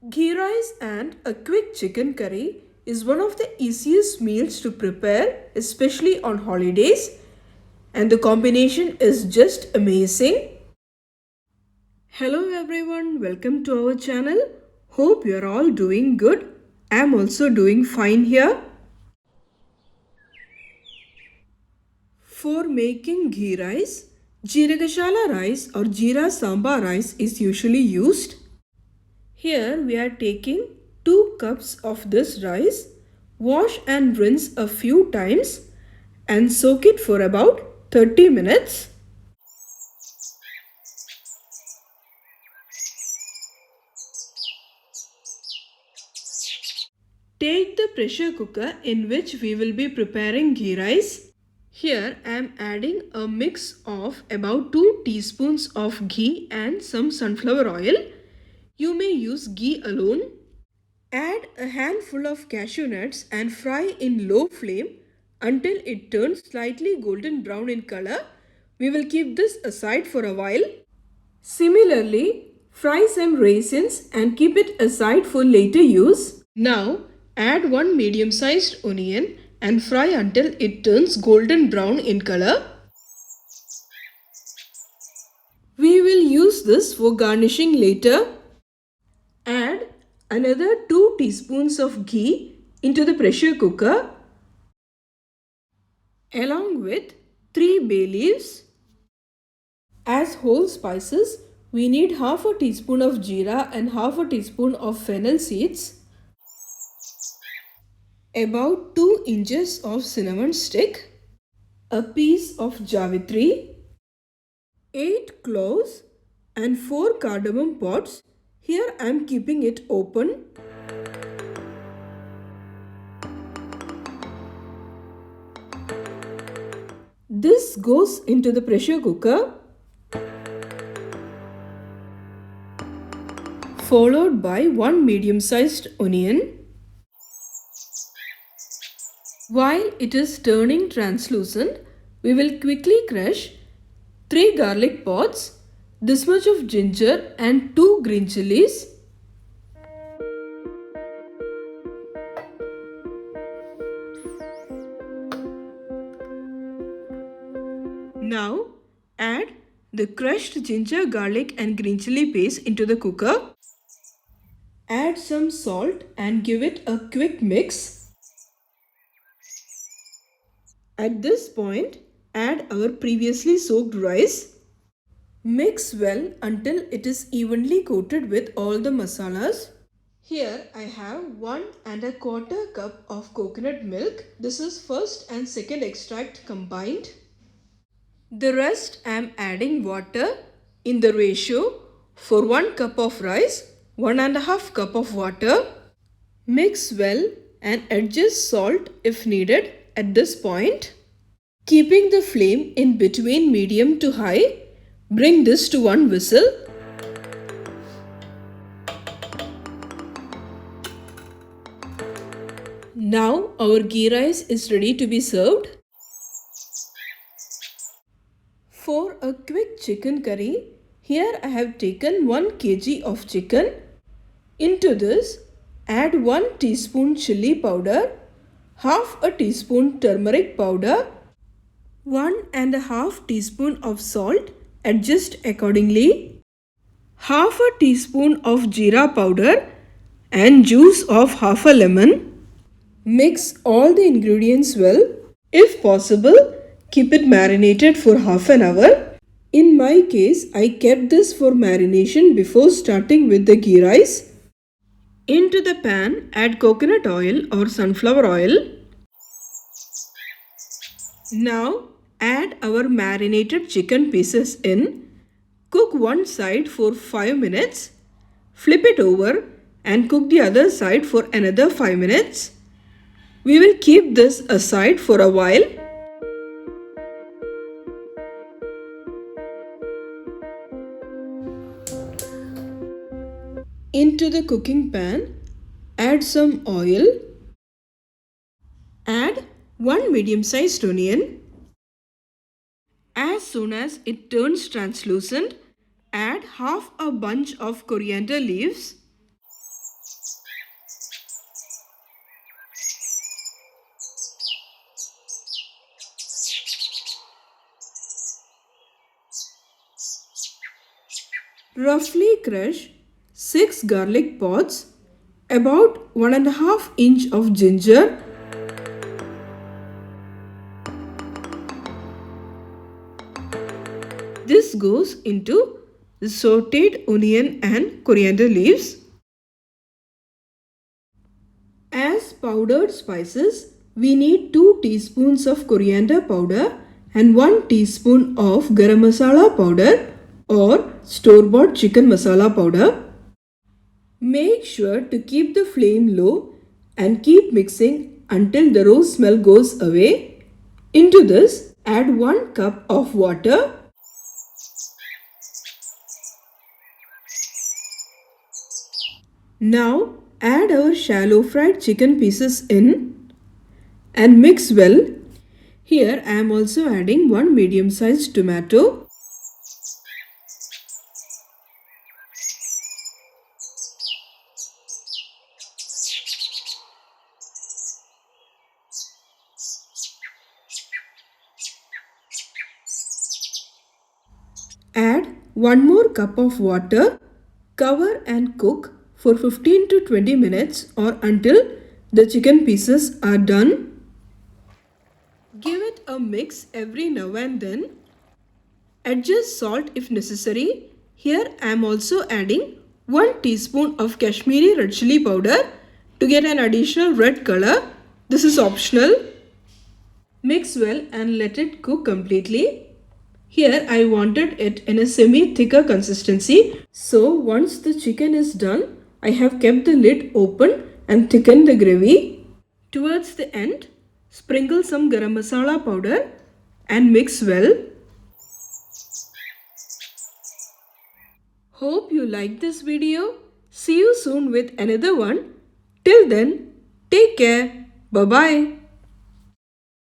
Ghee rice and a quick chicken curry is one of the easiest meals to prepare, especially on holidays, and the combination is just amazing. Hello everyone, welcome to our channel. Hope you're all doing good. I'm also doing fine here. For making ghee rice, Jeeragashala rice or Jeera Sambar rice is usually used. Here we are taking 2 cups of this rice. Wash and rinse a few times and soak it for about 30 minutes. Take the pressure cooker in which we will be preparing ghee rice. Here I am adding a mix of about 2 teaspoons of ghee and some sunflower oil. You may use ghee alone. Add a handful of cashew nuts and fry in low flame until it turns slightly golden brown in color. We will keep this aside for a while. Similarly, fry some raisins and keep it aside for later use. Now, add one medium-sized onion and fry until it turns golden brown in color. We will use this for garnishing later. Add another 2 teaspoons of ghee into the pressure cooker along with 3 bay leaves. As whole spices, we need half a teaspoon of jeera and half a teaspoon of fennel seeds, about 2 inches of cinnamon stick, a piece of javitri, 8 cloves and 4 cardamom pods. Here I am keeping it open. This goes into the pressure cooker, followed by 1 medium-sized onion. While it is turning translucent, we will quickly crush 3 garlic pods, this much of ginger and 2 green chilies. Now add the crushed ginger, garlic and green chili paste into the cooker. Add some salt and give it a quick mix. At this point, add our previously soaked rice. Mix well until it is evenly coated with all the masalas. Here I have 1¼ cup of coconut milk. This is first and second extract combined. The rest I am adding water in the ratio for 1 cup of rice, 1½ cup of water. Mix well and adjust salt if needed at this point. Keeping the flame in between medium to high, bring this to 1 whistle. Now our ghee rice is ready to be served. For a quick chicken curry, here I have taken 1 kg of chicken. Into this, add 1 teaspoon chili powder, half a teaspoon turmeric powder, 1½ teaspoon of salt, adjust accordingly, half a teaspoon of jeera powder and juice of half a lemon. Mix all the ingredients well. If possible, keep it marinated for half an hour. In my case, I kept this for marination before starting with the ghee rice. Into the pan, add coconut oil or sunflower oil. Now, add our marinated chicken pieces in. Cook one side for 5 minutes. Flip it over and cook the other side for another 5 minutes. We will keep this aside for a while. Into the cooking pan, add some oil. Add 1 medium-sized onion. As soon as it turns translucent, add half a bunch of coriander leaves. Roughly crush 6 garlic pods, about 1.5 inch of ginger, this goes into the sauteed onion and coriander leaves. As powdered spices, we need 2 teaspoons of coriander powder and 1 teaspoon of garam masala powder or store-bought chicken masala powder. Make sure to keep the flame low and keep mixing until the raw smell goes away. Into this, add 1 cup of water. Now add our shallow fried chicken pieces in and mix well. Here I am also adding 1 medium-sized tomato. Add 1 more cup of water. Cover and cook for 15 to 20 minutes or until the chicken pieces are done. Give it a mix every now and then. Adjust salt if necessary. Here I am also adding 1 teaspoon of Kashmiri red chili powder to get an additional red color. This is optional. Mix well and let it cook completely. Here I wanted it in a semi-thicker consistency. So once the chicken is done, I have kept the lid open and thickened the gravy. Towards the end, sprinkle some garam masala powder and mix well. Hope you liked this video. See you soon with another one. Till then, take care. Bye-bye.